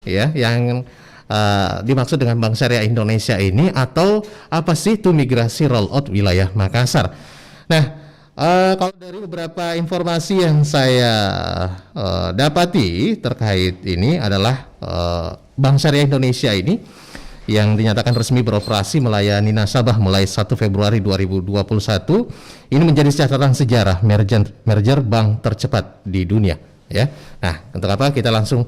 ya yang dimaksud dengan Bank Syariah Indonesia ini, atau apa sih itu migrasi rollout wilayah Makassar? Nah, kalau dari beberapa informasi yang saya dapati terkait ini adalah Bank Syariah Indonesia ini yang dinyatakan resmi beroperasi melayani nasabah mulai 1 Februari 2021 ini menjadi catatan sejarah merger bank tercepat di dunia, ya. Nah, untuk apa kita langsung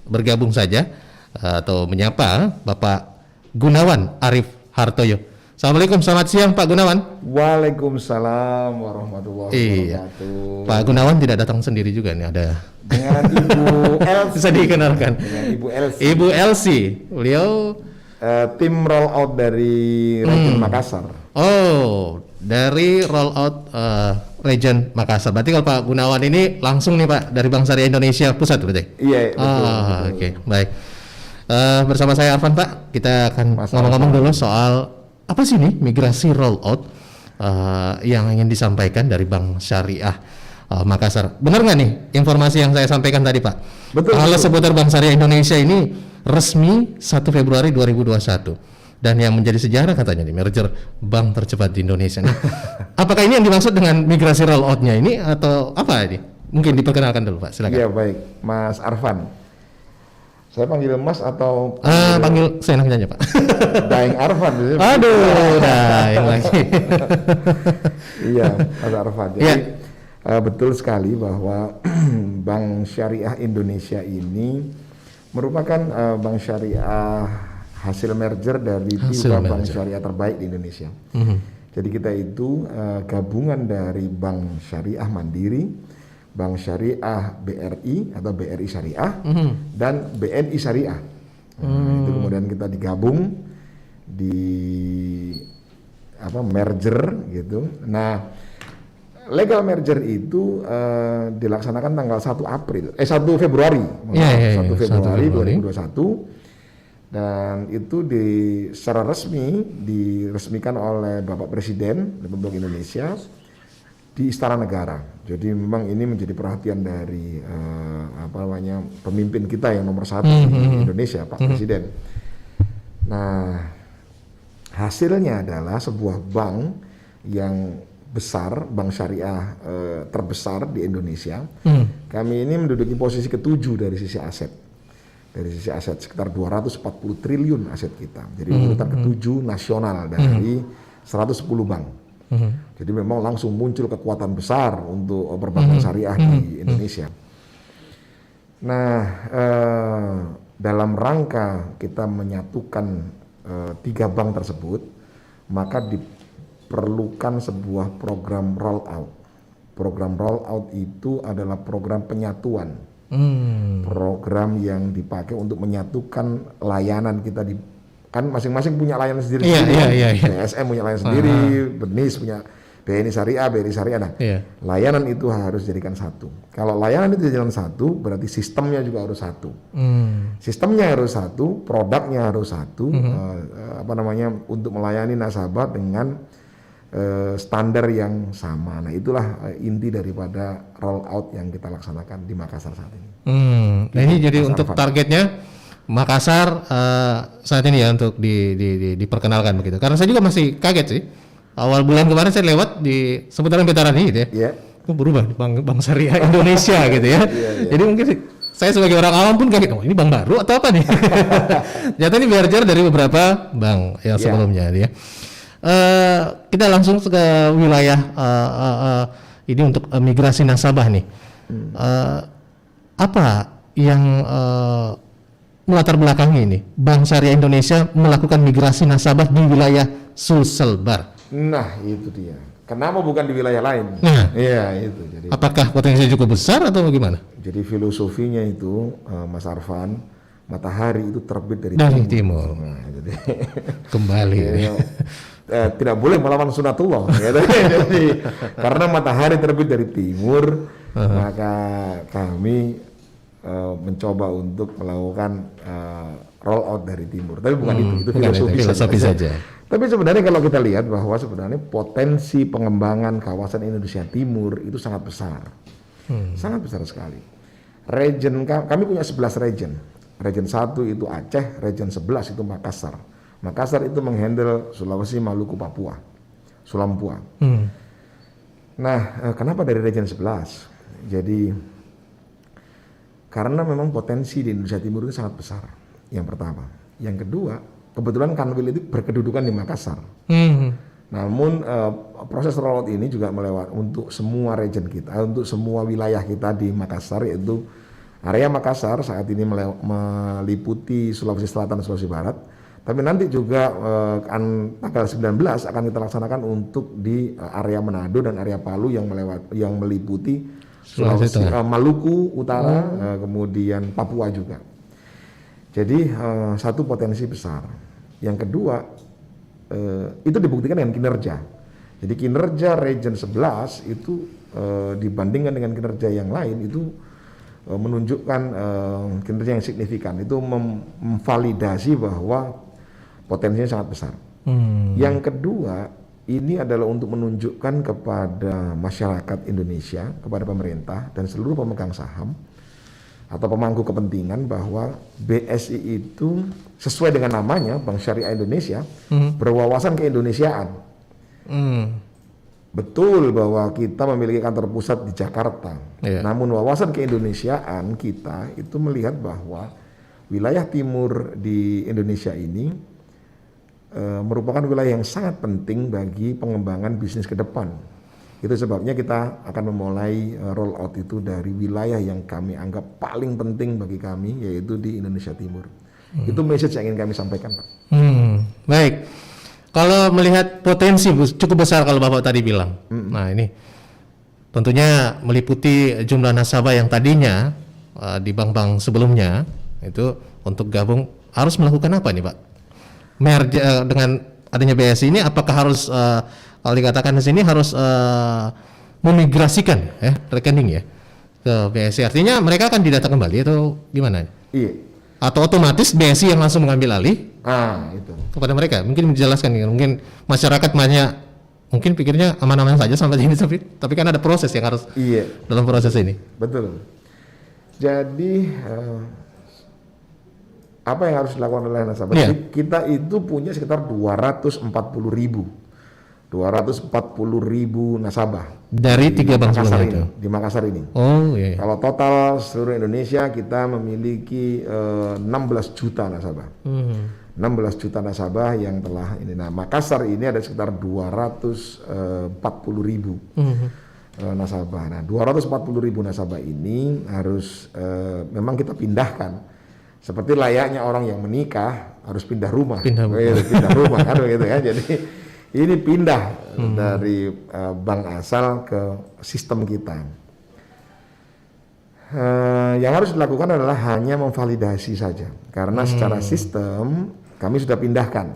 bergabung saja atau menyapa Bapak Gunawan Arif Hartoyo. Assalamualaikum, selamat siang Pak Gunawan. Waalaikumsalam warahmatullahi wabarakatuh. Pak Gunawan tidak datang sendiri juga nih, ada dengan Ibu Elsi. Bisa dikenalkan. Dengan Ibu Elsi. Ibu Elsi, beliau tim rollout dari Region Makassar. Oh, dari rollout Region Makassar. Berarti kalau Pak Gunawan ini langsung nih Pak dari Bank Syariah Indonesia Pusat berarti? Iya, betul. Oke, baik. Bersama saya Arfan Pak, kita akan ngomong-ngomong dulu soal apa sih nih migrasi rollout yang ingin disampaikan dari Bank Syariah Makassar. Benar nggak nih informasi yang saya sampaikan tadi Pak? Betul. Kalau seputar Bank Syariah Indonesia ini resmi 1 Februari 2021 dan yang menjadi sejarah katanya nih merger bank tercepat di Indonesia. Nah, apakah ini yang dimaksud dengan migrasi rolloutnya ini atau apa ini? Mungkin diperkenalkan dulu Pak, silakan. Iya baik, Mas Arfan. Saya panggil Mas atau panggil saya namanya Pak. Daeng Arfan. Aduh, Daeng lagi. Iya, Mas Arfan. Jadi betul sekali bahwa Bank Syariah Indonesia ini merupakan bank syariah hasil merger dari tiga bank syariah terbaik di Indonesia. Jadi kita itu gabungan dari Bank Syariah Mandiri, Bank Syariah BRI atau BRI Syariah dan BNI Syariah. Itu kemudian kita digabung di merger gitu. Nah, legal merger itu dilaksanakan tanggal 1 Februari 2021 dan itu secara resmi diresmikan oleh Bapak Presiden Republik Indonesia di Istana Negara. Jadi memang ini menjadi perhatian dari pemimpin kita yang nomor 1 di Indonesia, Pak Presiden. Nah, hasilnya adalah sebuah bank yang besar, bank syariah terbesar di Indonesia. Kami ini menduduki posisi ke-7 dari sisi aset. Dari sisi aset sekitar 240 triliun aset kita. Jadi urutan ke-7 nasional dari 110 bank. Jadi memang langsung muncul kekuatan besar untuk perbankan syariah di Indonesia. Nah, dalam rangka kita menyatukan 3 bank tersebut, maka diperlukan sebuah program rollout. Program rollout itu adalah program penyatuan. Program yang dipakai untuk menyatukan layanan kita kan masing-masing punya layanan sendiri. BSM punya layanan sendiri, BNIS punya BNI Syariah, BRI Syariah. Nah, layanan itu harus dijadikan satu. Kalau layanan itu dijadikan satu, berarti sistemnya juga harus satu. Sistemnya harus satu, produknya harus satu, untuk melayani nasabah dengan standar yang sama. Nah, itulah inti daripada rollout yang kita laksanakan di Makassar saat ini. Nah, ini jadi untuk targetnya Makassar saat ini ya untuk diperkenalkan begitu. Karena saya juga masih kaget sih. Awal bulan kemarin saya lewat di seputaran Veteran ini gitu ya. Kok berubah di Bank Syariah Indonesia gitu ya. Jadi mungkin saya sebagai orang awam pun kaget, ini bank baru atau apa nih? Ternyata ini merger dari beberapa bank yang sebelumnya ya. Kita langsung ke wilayah ini untuk migrasi nasabah nih. Apa yang melatar belakangi ini Bank Syariah Indonesia melakukan migrasi nasabah di wilayah Sulselbar? Nah, itu dia. Kenapa bukan di wilayah lain? Nah, iya itu. Jadi, apakah potensinya cukup besar atau bagaimana? Jadi filosofinya itu, Mas Arfan, matahari itu terbit dari timur. Nah, jadi kembali. Tidak boleh melawan sunatullah. Jadi karena matahari terbit dari timur, maka kami mencoba untuk melakukan roll out dari timur. Tapi bukan itu filosofi saja. Tapi sebenarnya kalau kita lihat bahwa sebenarnya potensi pengembangan kawasan Indonesia Timur itu sangat besar. Sangat besar sekali. Kami punya 11 region. Region 1 itu Aceh, region 11 itu Makassar. Makassar itu menghandle Sulawesi, Maluku, Papua, Sulampua. Nah, kenapa dari region 11? Jadi karena memang potensi di Indonesia Timur itu sangat besar. Yang pertama. Yang kedua, kebetulan Kanwil itu berkedudukan di Makassar. Namun proses rollout ini juga melewati untuk semua region kita, untuk semua wilayah kita di Makassar, yaitu area Makassar saat ini meliputi Sulawesi Selatan dan Sulawesi Barat. Tapi nanti juga tanggal 19 akan kita laksanakan untuk di area Manado dan area Palu yang meliputi Sulawesi, Maluku Utara, kemudian Papua juga. Jadi satu potensi besar. Yang kedua, itu dibuktikan dengan kinerja. Jadi kinerja region 11 itu dibandingkan dengan kinerja yang lain itu menunjukkan kinerja yang signifikan. Itu memvalidasi bahwa potensinya sangat besar. Yang kedua, ini adalah untuk menunjukkan kepada masyarakat Indonesia, kepada pemerintah dan seluruh pemegang saham atau pemangku kepentingan bahwa BSI itu sesuai dengan namanya, Bank Syariah Indonesia, berwawasan keindonesiaan. Betul bahwa kita memiliki kantor pusat di Jakarta, namun wawasan keindonesiaan kita itu melihat bahwa wilayah timur di Indonesia ini merupakan wilayah yang sangat penting bagi pengembangan bisnis ke depan. Itu sebabnya kita akan memulai roll out itu dari wilayah yang kami anggap paling penting bagi kami, yaitu di Indonesia Timur. Itu message yang ingin kami sampaikan, Pak. Baik. Kalau melihat potensi cukup besar kalau Bapak tadi bilang. Nah ini tentunya meliputi jumlah nasabah yang tadinya di bank-bank sebelumnya itu untuk gabung harus melakukan apa nih Pak? Merger dengan adanya BSI ini apakah harus kalau dikatakan di sini harus memigrasikan rekening ya ke BSI, artinya mereka akan didata kembali atau gimana? Iya. Atau otomatis BSI yang langsung mengambil alih itu kepada mereka? Mungkin dijelaskan ya, mungkin masyarakat banyak mungkin pikirnya aman-aman saja sampai sini, tapi kan ada proses yang harus dalam proses ini. Betul. Jadi apa yang harus dilakukan oleh nasabah? Kita itu punya sekitar 240.000 nasabah dari 3 bank sebelumnya itu di Makassar ini. Kalau total seluruh Indonesia kita memiliki 16 juta nasabah. 16 juta nasabah yang telah ini. Nah, Makassar ini ada sekitar 240.000 nasabah. Nah, 240.000 nasabah ini harus memang kita pindahkan. Seperti layaknya orang yang menikah harus pindah rumah. Pindah rumah kan begitu ya. Jadi ini pindah dari bank asal ke sistem kita. Yang harus dilakukan adalah hanya memvalidasi saja, karena secara sistem kami sudah pindahkan.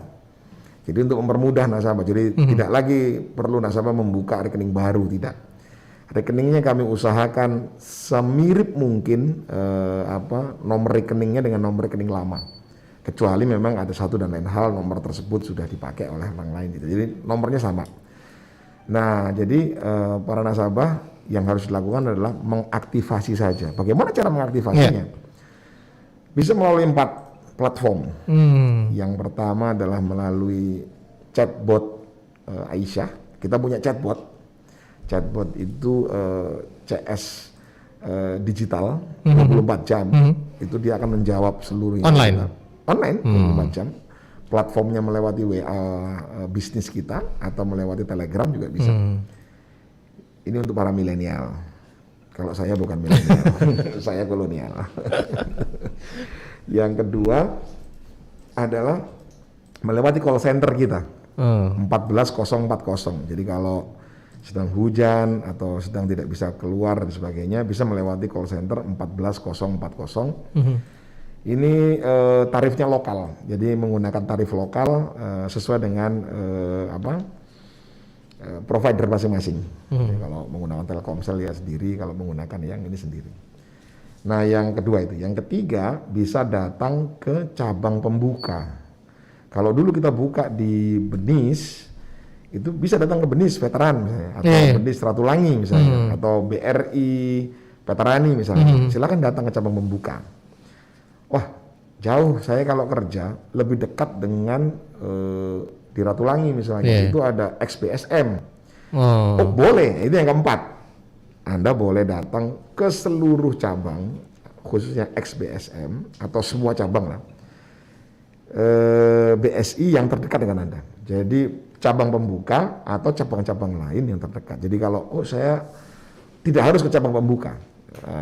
Jadi untuk mempermudah nasabah, jadi tidak lagi perlu nasabah membuka rekening baru, tidak. Rekeningnya kami usahakan semirip mungkin nomor rekeningnya dengan nomor rekening lama. Kecuali memang ada satu dan lain hal nomor tersebut sudah dipakai oleh orang lain gitu. Jadi nomornya sama. Nah, jadi para nasabah yang harus dilakukan adalah mengaktifasi saja. Bagaimana cara mengaktifasinya? Bisa melalui 4 platform. Yang pertama adalah melalui chatbot Aisyah. Kita punya chatbot. Chatbot itu CS digital 24 jam. Itu dia akan menjawab seluruh online 24 jam. Platformnya melewati WA bisnis kita atau melewati Telegram juga bisa. Ini untuk para milenial. Kalau saya bukan milenial, saya kolonial. Yang kedua adalah melewati call center kita 14040. Jadi kalau sedang hujan atau sedang tidak bisa keluar dan sebagainya bisa melewati call center 14040. Ini tarifnya lokal, jadi menggunakan tarif lokal sesuai dengan provider masing-masing. Jadi kalau menggunakan Telkomsel ya sendiri, kalau menggunakan yang ini sendiri. Nah, yang kedua itu, yang ketiga bisa datang ke cabang pembuka. Kalau dulu kita buka di Benis, itu bisa datang ke Benis Veteran misalnya, atau Benis Ratulangi misalnya, atau BRI, Petarani misalnya, silakan datang ke cabang pembuka. Wah, jauh saya kalau kerja lebih dekat dengan di Ratulangi misalnya, itu ada XBSM. Oh boleh, itu yang keempat. Anda boleh datang ke seluruh cabang, khususnya XBSM atau semua cabang lah, BSI yang terdekat dengan Anda. Jadi cabang pembuka atau cabang-cabang lain yang terdekat. Jadi kalau saya tidak harus ke cabang pembuka,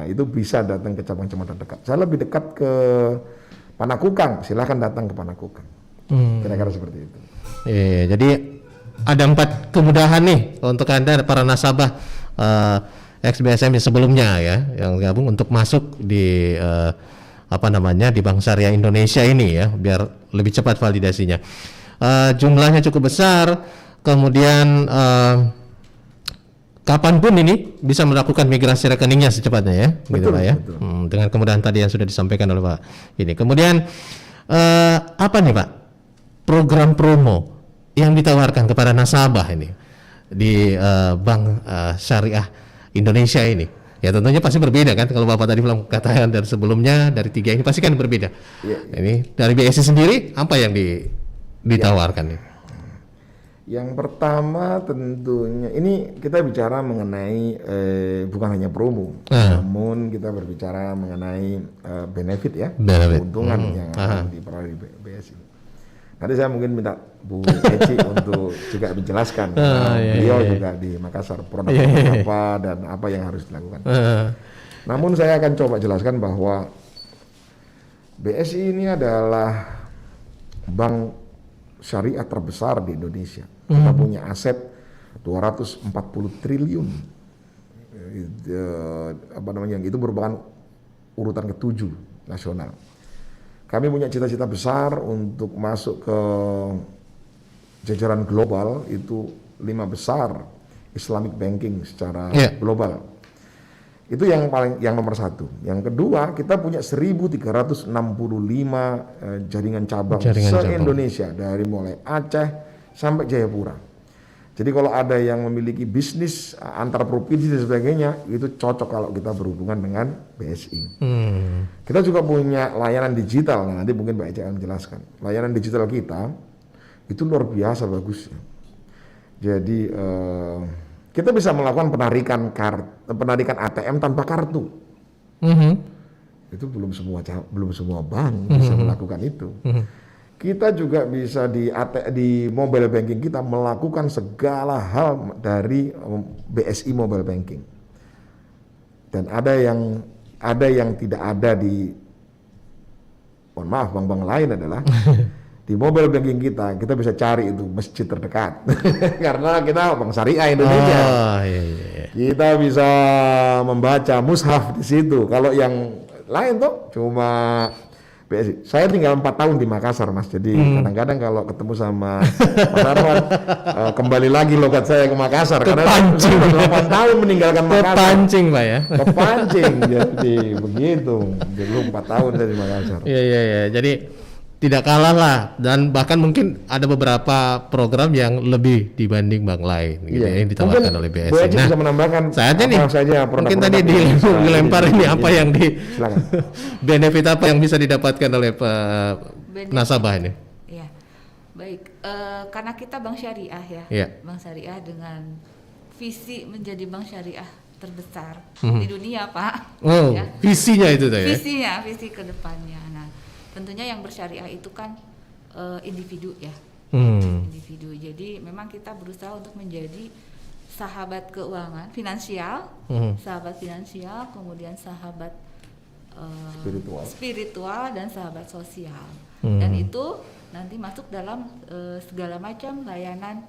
itu bisa datang ke cabang-cabang terdekat. Saya lebih dekat ke Panakukang, silahkan datang ke Panakukang. Kira-kira seperti itu. Jadi ada 4 kemudahan nih untuk Anda para nasabah XBSM sebelumnya ya, yang gabung untuk masuk di di Bank Syariah Indonesia ini ya, biar lebih cepat validasinya. Jumlahnya cukup besar, kemudian kapanpun ini bisa melakukan migrasi rekeningnya secepatnya ya, gitu Pak ya. Dengan kemudahan tadi yang sudah disampaikan oleh Pak ini. Kemudian apa nih Pak program promo yang ditawarkan kepada nasabah ini di Bank Syariah Indonesia ini? Ya tentunya pasti berbeda kan, kalau Bapak tadi bilang katakan dari sebelumnya dari 3 ini pasti kan berbeda. Ini dari BSI sendiri apa yang ditawarkan nih? Yang pertama tentunya ini kita bicara mengenai bukan hanya promo, namun kita berbicara mengenai benefit ya, keuntungan yang akan diperoleh di BSI. Nanti saya mungkin minta Bu Eci untuk juga menjelaskan, beliau juga di Makassar produk apa dan apa yang harus dilakukan. Namun saya akan coba jelaskan bahwa BSI ini adalah bank syariah terbesar di Indonesia. Kita punya aset 240 triliun. Itu merupakan urutan ke-7 nasional. Kami punya cita-cita besar untuk masuk ke jajaran global, itu 5 besar Islamic banking secara global. Itu yang nomor 1. Yang kedua, kita punya 1.365 jaringan cabang se-Indonesia, dari mulai Aceh sampai Jayapura. Jadi kalau ada yang memiliki bisnis antar provinsi dan sebagainya, itu cocok kalau kita berhubungan dengan BSI. Kita juga punya layanan digital, nanti mungkin Pak Ece akan menjelaskan. Layanan digital kita itu luar biasa bagusnya. Jadi kita bisa melakukan penarikan ATM tanpa kartu. Itu belum semua bank bisa melakukan itu. Kita juga bisa di mobile banking kita melakukan segala hal dari BSI mobile banking. Dan ada yang tidak ada di, mohon maaf, bank-bank lain adalah di mobile banking kita bisa cari itu masjid terdekat. Karena kita Bank Syariah Indonesia. Kita bisa membaca mushaf di situ. Kalau yang lain tuh cuma BSI. Saya tinggal 4 tahun di Makassar, Mas. Jadi kadang-kadang kalau ketemu sama Mas Arwan, kembali lagi logat saya ke Makassar. Kepancing. Karena 8 tahun meninggalkan Makassar. Kepancing, Pak ya. Kepancing. Jadi begitu. Dulu 4 tahun saya di Makassar. Iya. Jadi tidak kalah lah, dan bahkan mungkin ada beberapa program yang lebih dibanding bank lain gitu yang ditawarkan oleh BSI. Nah, bisa menambahkan saatnya nih mungkin tadi dilempar ini apa yang benefit apa yang bisa didapatkan oleh nasabah ini? Ya, baik. Karena kita bank syariah bank syariah dengan visi menjadi bank syariah terbesar di dunia, Pak. Visinya itu tuh ya? Visi ke depannya. Nah, tentunya yang bersyariah itu kan individu ya, individu. Jadi memang kita berusaha untuk menjadi sahabat keuangan finansial, sahabat finansial, kemudian sahabat spiritual dan sahabat sosial. Dan itu nanti masuk dalam segala macam layanan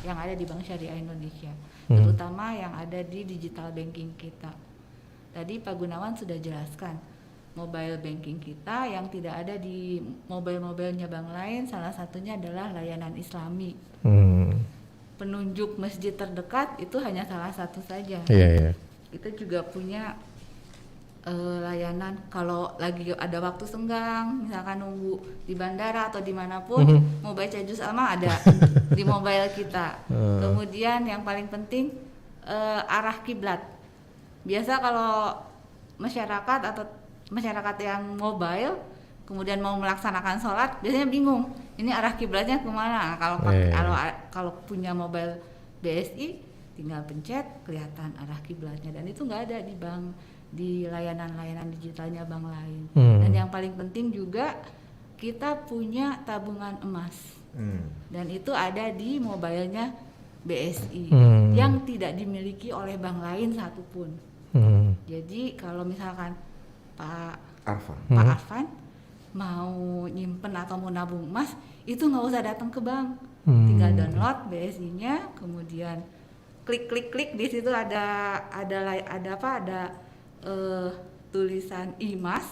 yang ada di Bank Syariah Indonesia, terutama yang ada di digital banking kita. Tadi Pak Gunawan sudah jelaskan mobile banking kita yang tidak ada di mobile-mobilenya bank lain, salah satunya adalah layanan Islami. Penunjuk masjid terdekat itu hanya salah satu saja. Kita juga punya layanan kalau lagi ada waktu senggang, misalkan nunggu di bandara atau dimanapun, mau baca juz amma ada di mobile kita. Kemudian yang paling penting arah kiblat. Biasa kalau masyarakat atau masyarakat yang mobile kemudian mau melaksanakan sholat biasanya bingung ini arah kiblatnya kemana. Kalau punya mobile BSI tinggal pencet kelihatan arah kiblatnya, dan itu nggak ada di bank, di layanan digitalnya bank lain. Dan yang paling penting juga kita punya tabungan emas, dan itu ada di mobilenya BSI yang tidak dimiliki oleh bank lain satupun. Jadi kalau misalkan Pak Arfan mau nyimpen atau mau nabung emas, itu nggak usah datang ke bank, tinggal download BSI-nya, kemudian klik di situ ada tulisan IMAS.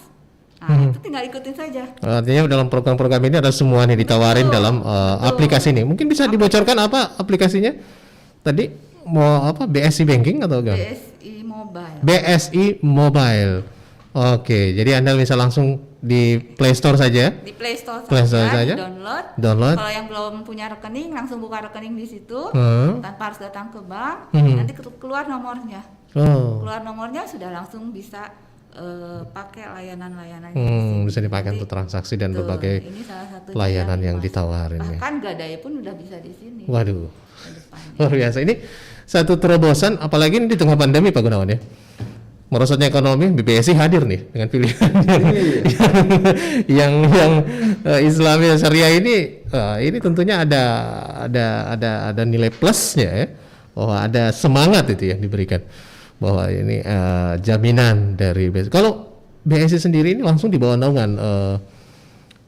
Nah, itu tinggal ikutin saja. Artinya dalam program-program ini ada semua nih ditawarin dalam aplikasi ini. Mungkin bisa dibocorkan apa aplikasinya? Tadi mau apa? BSI Banking atau enggak? BSI Mobile. BSI Mobile. Oke, jadi Anda bisa langsung di Play Store saja. Di Play Store saja. Download. Kalau yang belum punya rekening, langsung buka rekening di situ, tanpa harus datang ke bank. Nanti keluar nomornya. Keluar nomornya sudah langsung bisa pakai layanan-layanan. Bisa dipakai untuk transaksi dan berbagai layanan yang ditawarin. Bahkan Gadai pun udah bisa di sini. Waduh, luar biasa. Ini satu terobosan, apalagi ini di tengah pandemi Pak Gunawan ya. Merosotnya ekonomi, BPSI hadir nih dengan pilihan yang Islami Syariah ini tentunya ada nilai plusnya ya, bahwa ada semangat itu yang diberikan, bahwa ini jaminan dari BSI. Kalau BSI sendiri ini langsung di bawah naungan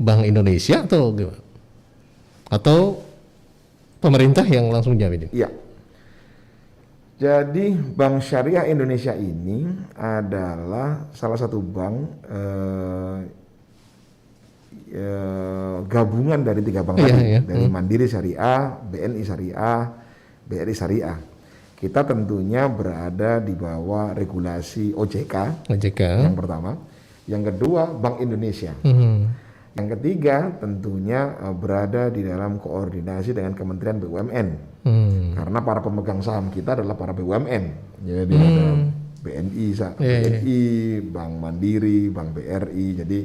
Bank Indonesia atau gimana? Atau pemerintah yang langsung jamin ini? Iya. Jadi Bank Syariah Indonesia ini adalah salah satu bank gabungan dari 3 bank tadi, dari Mandiri Syariah, BNI Syariah, BRI Syariah. Kita tentunya berada di bawah regulasi OJK. Yang pertama, yang kedua Bank Indonesia. Yang ketiga tentunya berada di dalam koordinasi dengan Kementerian BUMN. Karena para pemegang saham kita adalah para BUMN. Jadi ada BNI, Bank Mandiri, Bank BRI. Jadi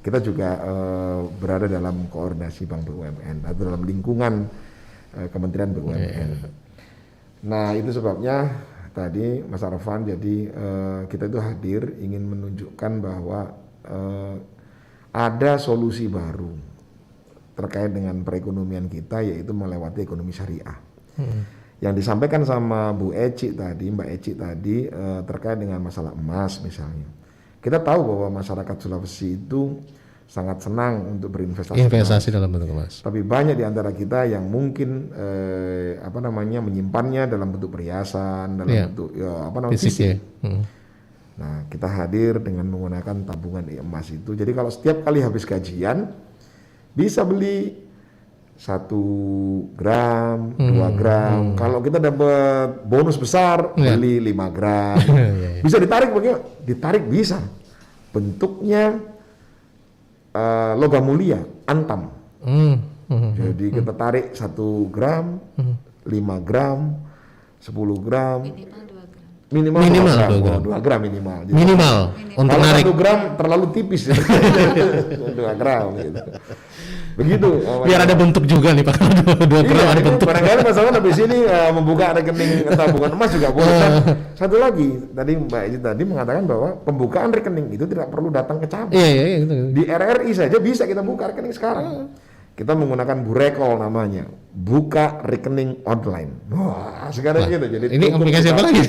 kita juga berada dalam koordinasi Bank BUMN atau dalam lingkungan Kementerian BUMN. Nah, itu sebabnya tadi Mas Arfan, jadi kita itu hadir ingin menunjukkan bahwa ada solusi baru terkait dengan perekonomian kita, yaitu melewati ekonomi syariah. Yang disampaikan sama Bu Eci tadi, Mbak Eci tadi terkait dengan masalah emas misalnya. Kita tahu bahwa masyarakat Sulawesi itu sangat senang untuk berinvestasi dalam bentuk emas. Tapi banyak di antara kita yang mungkin menyimpannya dalam bentuk perhiasan, dalam bentuk fisik. Nah, kita hadir dengan menggunakan tabungan emas itu. Jadi kalau setiap kali habis gajian bisa beli 1 gram, 2 gram. Kalau kita dapat bonus besar beli 5 gram. Bisa ditarik bagaimana? Ditarik bisa. Bentuknya logam mulia, antam. Jadi kita tarik 1 gram, 5 gram, 10 gram. Minimal 2 gram minimal. Jadi minimal untuk kalau narik. 1 gram terlalu tipis. 2 gram gitu. Begitu. Biar ada bentuk juga nih Pak. 2 gram ada bentuk. Barangkali masalah habis ini membuka rekening tabungan emas juga boleh. Satu lagi, tadi Mbak Eci tadi mengatakan bahwa pembukaan rekening itu tidak perlu datang ke cabang. Iya. Di RRI saja bisa kita buka rekening sekarang. Kita menggunakan Burekol namanya, buka rekening online. Wah, sekarang gitu. Jadi ini aplikasi apa lagi?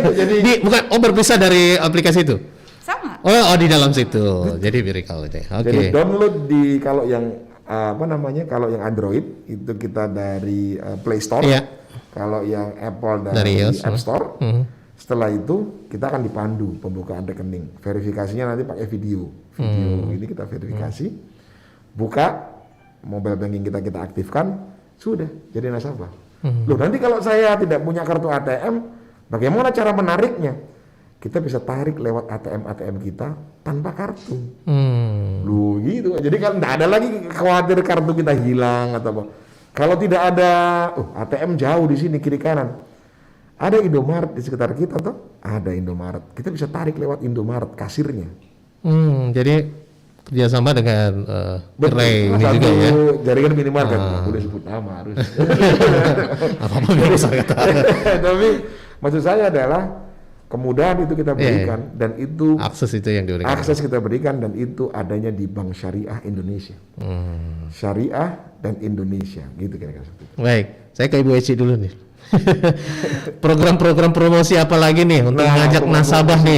Jadi bukan berpisah dari aplikasi itu. Sama. Oh di dalam situ. Jadi Burekol itu. Oke. Jadi download di kalau yang kalau yang Android itu kita dari Play Store. Iya. Kalau yang Apple dari App Store. Setelah itu kita akan dipandu pembukaan rekening. Verifikasinya nanti pakai video. Ini kita verifikasi. Buka mobile banking kita aktifkan, sudah jadi nasabah. Loh, nanti kalau saya tidak punya kartu ATM, bagaimana cara menariknya? Kita bisa tarik lewat ATM kita tanpa kartu. Loh gitu. Jadi kan tidak ada lagi khawatir kartu kita hilang atau apa. Kalau tidak ada ATM jauh di sini kiri kanan. Ada Indomaret di sekitar kita toh, ada Indomaret. Kita bisa tarik lewat Indomaret kasirnya. Jadi kerjasama dengan gerai ini Satu juga ya. jaringan minimarket, nggak boleh sebut nama harus. Apa-apa bisa kata. Tapi maksud saya adalah kemudahan itu kita berikan dan itu Akses itu yang diberikan. akses kita berikan dan itu adanya di Bank Syariah Indonesia. Syariah dan Indonesia, gitu kira-kira seperti itu. Baik, saya ke Ibu Eci dulu nih. Program-program promosi apa lagi nih untuk Nah, ngajak program nasabah promosi.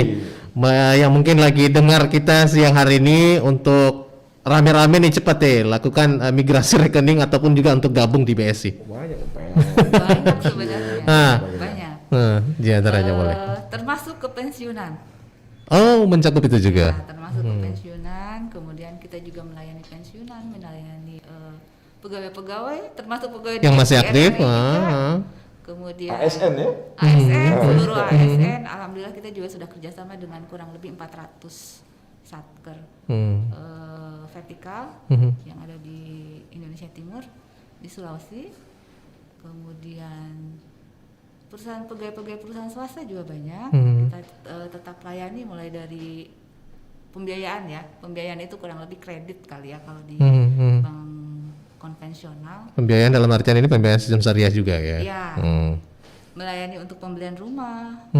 nih yang mungkin lagi dengar kita siang hari ini untuk rame-rame nih cepat deh lakukan migrasi rekening ataupun juga untuk gabung di BSI. Banyak Banyak sebenarnya. Banyak. Di antaranya boleh. Termasuk kepensiunan. Oh, mencakup itu juga. Nah, termasuk kepensiunan, kemudian kita juga melayani pensiunan, melayani pegawai-pegawai, termasuk pegawai Yang masih DPR aktif. RI juga. Kemudian ASN ya? ASN, seluruh ASN, alhamdulillah kita juga sudah kerjasama dengan kurang lebih 400 satker vertikal yang ada di Indonesia Timur, di Sulawesi, kemudian pegawai-pegawai perusahaan swasta juga banyak. Kita tetap layani mulai dari pembiayaan ya, pembiayaan itu kurang lebih kredit kali ya kalau di bank konvensional. Pembiayaan dalam artian ini pembiayaan sistem syariah juga ya. Iya. Melayani untuk pembelian rumah,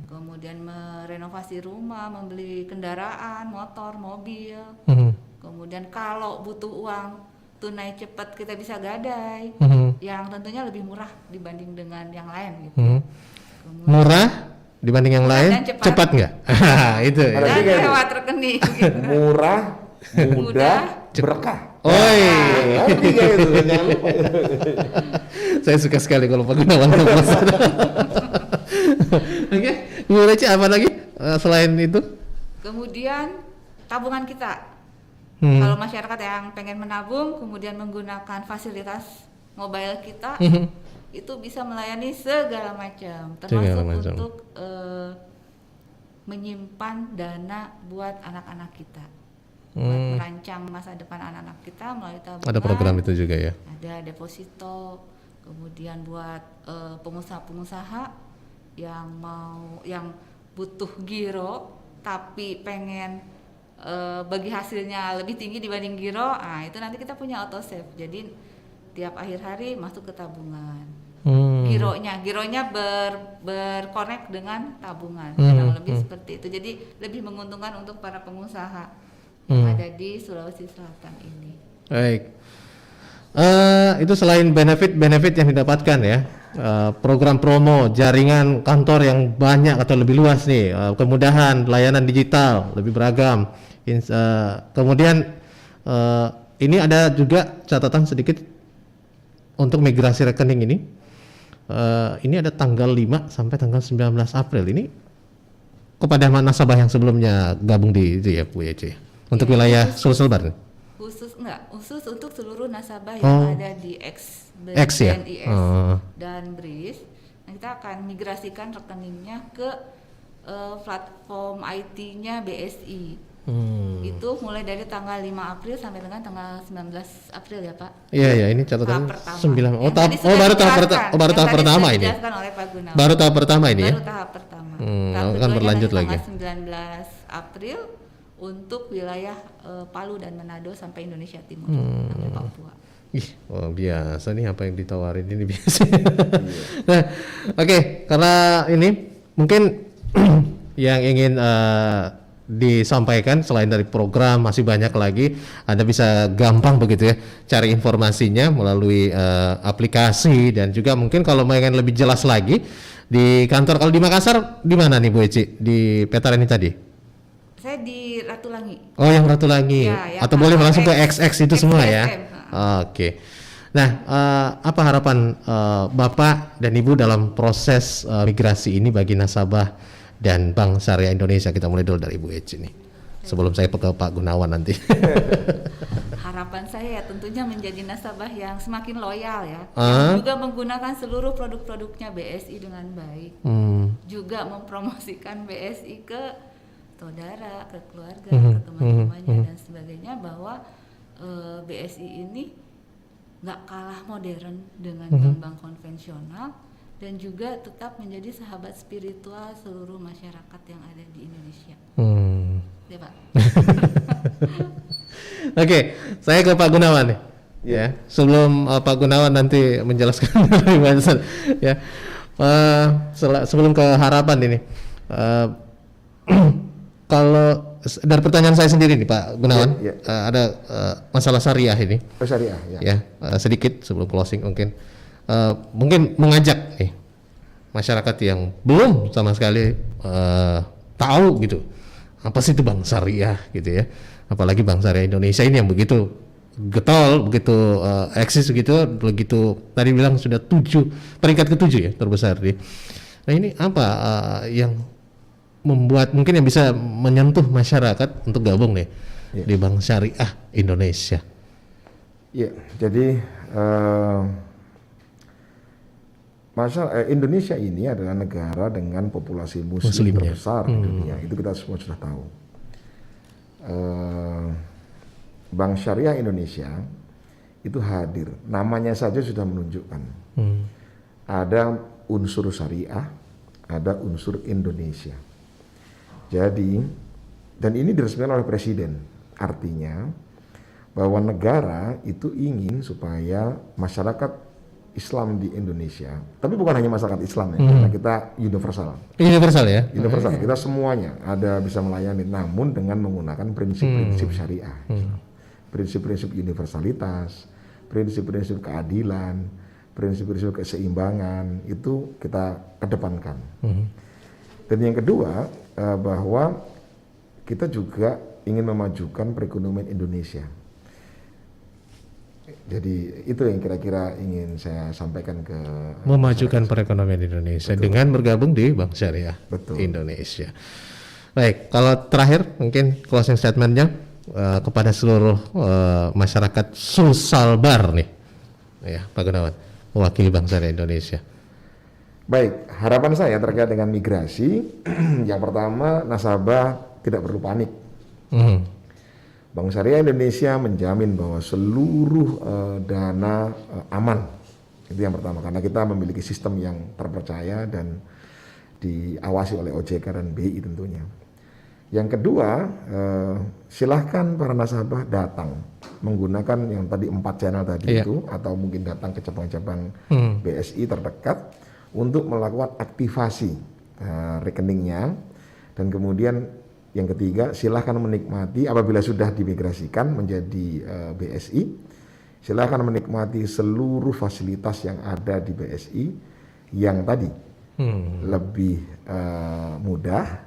kemudian merenovasi rumah, membeli kendaraan, motor, mobil. Kemudian kalau butuh uang tunai cepat kita bisa gadai, yang tentunya lebih murah dibanding dengan yang lain gitu. Kemudian, Murah dibanding yang lain, dan cepat. nggak? Itu ya. Ada dan tiga itu. lewat rekening. Gitu. Murah, mudah, Mudah, berkah. Oi, Ada tiga itu, jangan lupa. saya suka sekali kalau Pak Gunawan ngomong. Oke, Bu Reci apa lagi selain itu? Kemudian tabungan kita. Kalau masyarakat yang pengen menabung kemudian menggunakan fasilitas mobile kita itu bisa melayani segala macam, termasuk untuk menyimpan dana buat anak-anak kita, buat merancang masa depan anak-anak kita melalui tabungan. Ada program itu juga ya. Ada deposito, kemudian buat pengusaha-pengusaha yang butuh giro tapi pengen bagi hasilnya lebih tinggi dibanding giro, itu nanti kita punya auto save. Jadi tiap akhir hari masuk ke tabungan. Gironya berkonek dengan tabungan, kurang lebih seperti itu. Jadi lebih menguntungkan untuk para pengusaha yang ada di Sulawesi Selatan ini. Baik. Itu selain benefit yang didapatkan ya, program promo, jaringan kantor yang banyak atau lebih luas nih, kemudahan layanan digital lebih beragam. Kemudian ini ada juga catatan sedikit untuk migrasi rekening ini. Ini ada tanggal 5 sampai tanggal 19 April ini kepada nasabah yang sebelumnya gabung di itu ya Bu Ece. Untuk wilayah Sulselbar. Khusus untuk seluruh nasabah yang ada di X ya? BNIS dan BRIS. Nah, kita akan migrasikan rekeningnya ke platform IT-nya BSI. Itu mulai dari tanggal 5 April sampai dengan tanggal 19 April ya Pak. Iya ini catatan 9. Baru tahap pertama ini. Baru tahap pertama ini ya. Baru tahap pertama. Akan berlanjut lagi. Tanggal 19 April untuk wilayah Palu dan Manado sampai Indonesia Timur sampai Papua. Biasa nih apa yang ditawarin ini biasa. Nah, oke, karena ini mungkin yang ingin disampaikan selain dari program masih banyak lagi. Anda bisa gampang begitu ya cari informasinya melalui aplikasi, dan juga mungkin kalau ingin lebih jelas lagi di kantor. Kalau di Makassar di mana nih Bu Eci? Di Petaran ini tadi? Saya di Ratulangi. Oh, yang Ratulangi. Ya, atau boleh langsung ke XX itu semua ya. XXM. Oke. Nah, apa harapan Bapak dan Ibu dalam proses migrasi ini bagi nasabah dan Bank Syariah Indonesia? Kita mulai dulu dari Ibu Eci nih. Sebelum saya ke Pak Gunawan nanti. Harapan saya ya tentunya menjadi nasabah yang semakin loyal ya. Yang juga menggunakan seluruh produk-produknya BSI dengan baik. Juga mempromosikan BSI ke saudara, ke keluarga, ke teman-temannya dan sebagainya, bahwa BSI ini nggak kalah modern dengan bank-bank konvensional, dan juga tetap menjadi sahabat spiritual seluruh masyarakat yang ada di Indonesia. Ya Pak. Oke, saya ke Pak Gunawan nih. Ya, sebelum Pak Gunawan nanti menjelaskan lebih banyak, ya. Sebelum ke harapan ini, kalau dari pertanyaan saya sendiri nih Pak Gunawan, ada masalah syariah ini. Syariah, ya. Ya, sedikit sebelum closing mungkin mengajak nih masyarakat yang belum sama sekali tahu gitu apa sih itu bank syariah gitu ya, apalagi bank syariah Indonesia ini yang begitu getol, begitu eksis begitu tadi bilang sudah peringkat ke-7 ya terbesar di. Nah ini apa yang membuat mungkin yang bisa menyentuh masyarakat untuk gabung nih di Bank Syariah Indonesia? Ya, jadi Indonesia ini adalah negara dengan populasi muslim terbesar di dunia. Itu kita semua sudah tahu. Bank Syariah Indonesia itu hadir, namanya saja sudah menunjukkan ada unsur syariah, ada unsur Indonesia. Jadi, dan ini diresmikan oleh Presiden, artinya bahwa negara itu ingin supaya masyarakat Islam di Indonesia, tapi bukan hanya masyarakat Islam ya, karena kita universal. Universal ya? Universal, kita semuanya ada bisa melayani, namun dengan menggunakan prinsip-prinsip syariah. Prinsip-prinsip universalitas, prinsip-prinsip keadilan, prinsip-prinsip keseimbangan, itu kita kedepankan. Dan yang kedua, bahwa kita juga ingin memajukan perekonomian Indonesia. Jadi itu yang kira-kira ingin saya sampaikan ke memajukan perekonomian Indonesia. Betul. Dengan bergabung di Bank Syariah Indonesia. Baik, kalau terakhir mungkin closing statementnya kepada seluruh masyarakat Sulselbar nih, ya Pak Gunawan, mewakili Bank Syariah Indonesia. Baik, harapan saya terkait dengan migrasi, yang pertama nasabah tidak perlu panik. Bank Syariah Indonesia menjamin bahwa seluruh dana aman. Itu yang pertama, karena kita memiliki sistem yang terpercaya dan diawasi oleh OJK dan BI tentunya. Yang kedua, silahkan para nasabah datang menggunakan yang tadi 4 channel tadi itu, atau mungkin datang ke cabang-cabang BSI terdekat untuk melakukan aktivasi rekeningnya. Dan kemudian yang ketiga, silahkan menikmati apabila sudah dimigrasikan menjadi BSI, silahkan menikmati seluruh fasilitas yang ada di BSI yang tadi lebih mudah,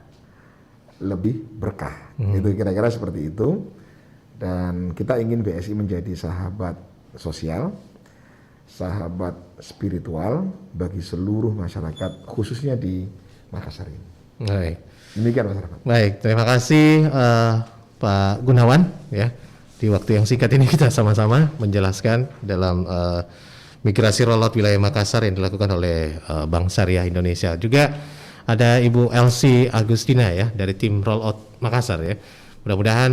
lebih berkah. Itu kira-kira seperti itu. Dan kita ingin BSI menjadi sahabat sosial, sahabat spiritual bagi seluruh masyarakat, khususnya di Makassar ini. Baik. Demikian masyarakat. Baik, terima kasih Pak Gunawan ya. Di waktu yang singkat ini kita sama-sama menjelaskan dalam migrasi rollout wilayah Makassar yang dilakukan oleh Bank Syariah Indonesia. Juga ada Ibu Elsie Agustina ya dari tim rollout Makassar ya. Mudah-mudahan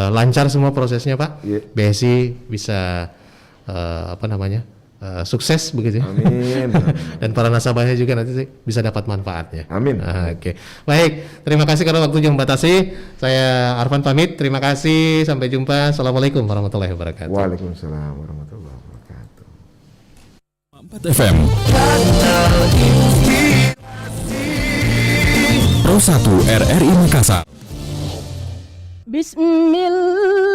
lancar semua prosesnya Pak. BSI bisa sukses begitu ya. Amin. Dan para nasabahnya juga nanti bisa dapat manfaatnya. Amin. Oke. Baik, terima kasih karena waktu yang membatasi. Saya Arfan pamit. Terima kasih. Sampai jumpa. Assalamualaikum warahmatullahi wabarakatuh. Waalaikumsalam warahmatullahi wabarakatuh. 4 FM Pro 1 RRI Makassar. Bismillah.